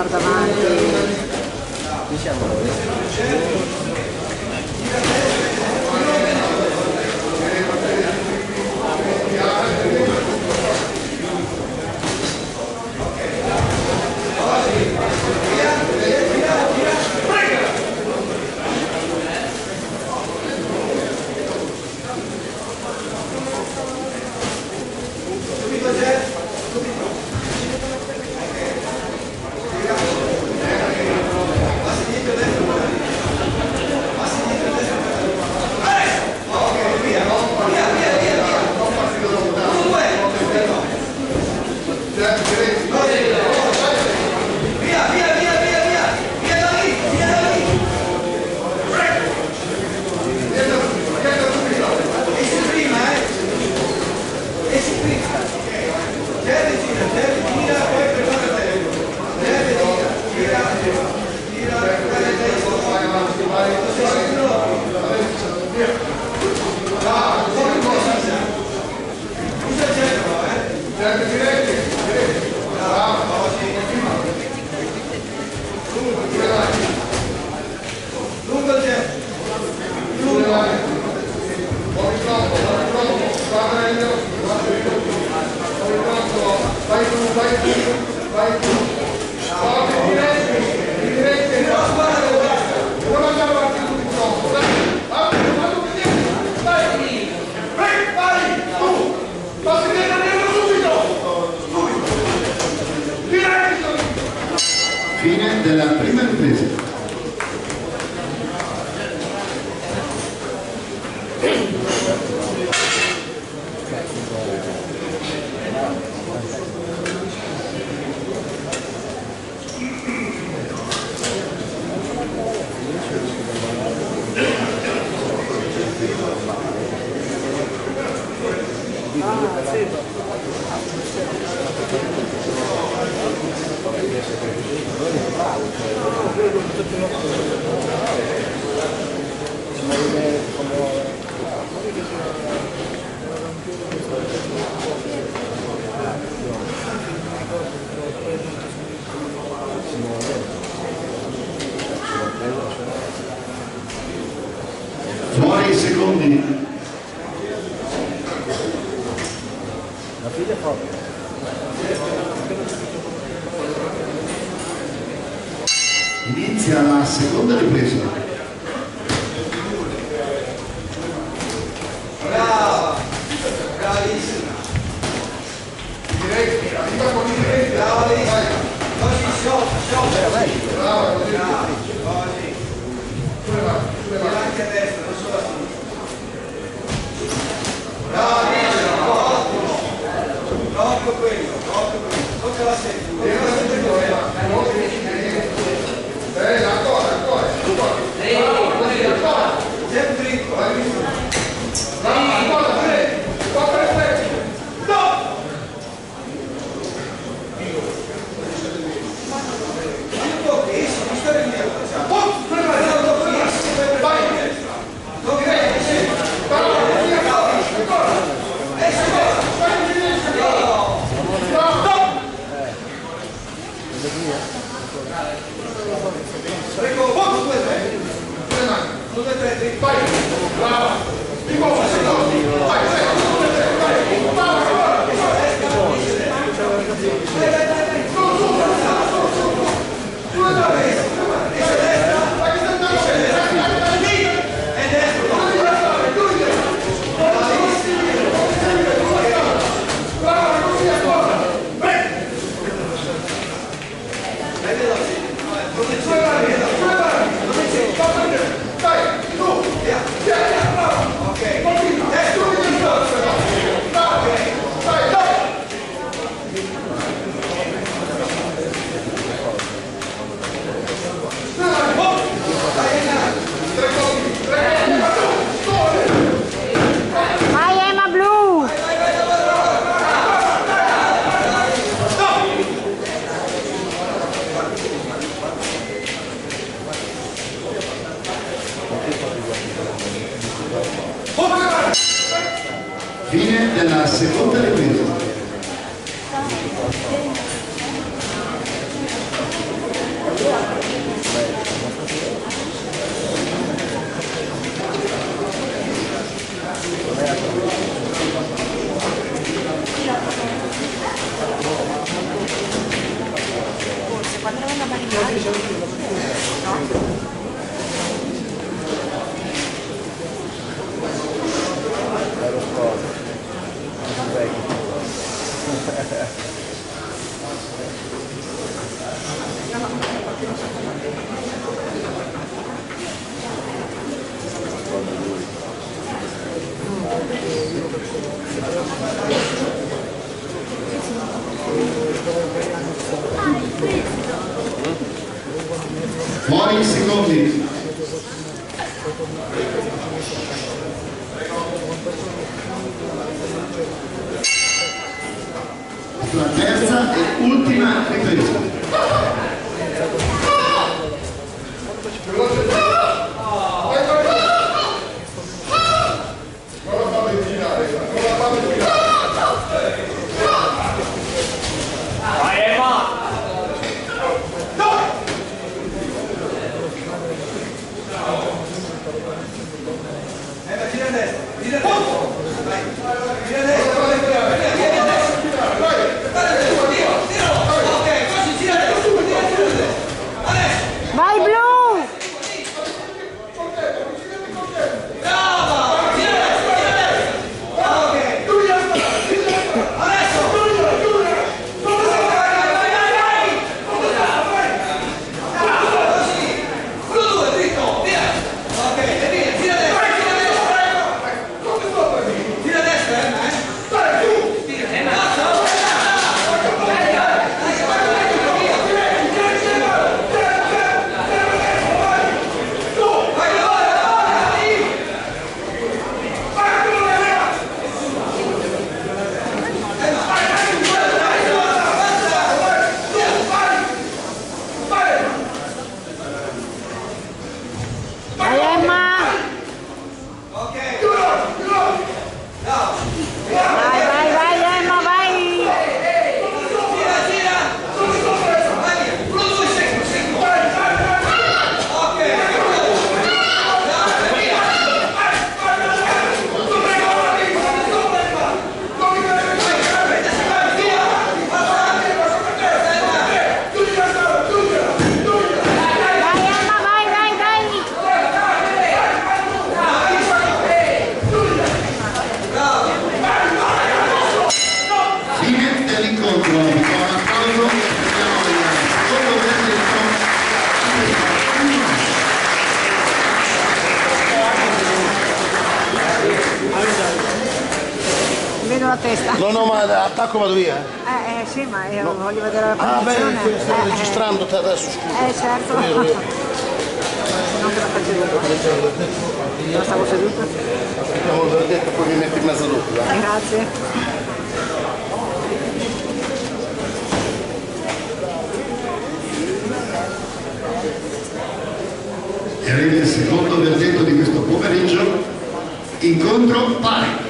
star davanti. Chi siamo noi? Fine della prima ripresa. Fuori i secondi. La figlia proprio. Inizia la seconda ripresa. Brava, bravissima. Brava Lisa. Così, sciolta. Brava, così. Tira anche a destra, non solo a sinistra. Brava Lisa, ottimo. Proprio quello. Tocca la senti. Sempre dritto. Fine della seconda ripresa. Fuori i secondi. La terza e ultima ripresa. Gira a destra, gira a destra. Vai. Gira a destra, vai. Gira a destra. Ok, così gira a destra. Gira a destra. Adesso. Vai blu! Brava! Gira a destra, gira a destra. Ok. Adesso. Così. Uno, due, dritto, via. Ok, e via, gira a destra. Tira a destra, Vai Emma! Ok. Vai Emma, vai! Gira, gira. Vai via. Uno, due, secco, secco. Ok. Vai Emma, vai! Fine dell'incontro. Con un applauso prendiamo il secondo verdetto. Vedo la testa. No, ma attacco vado via. Sì, ma io voglio vedere la Ah, beh, posizione. stavo registrando te adesso, scusa. Certo. Non te la faccio io. Non stavo seduta. Abbiamo il verdetto, poi mi metti in mezzo dopo. Dai. Grazie. E arriva il secondo verdetto di questo pomeriggio. Incontro pari.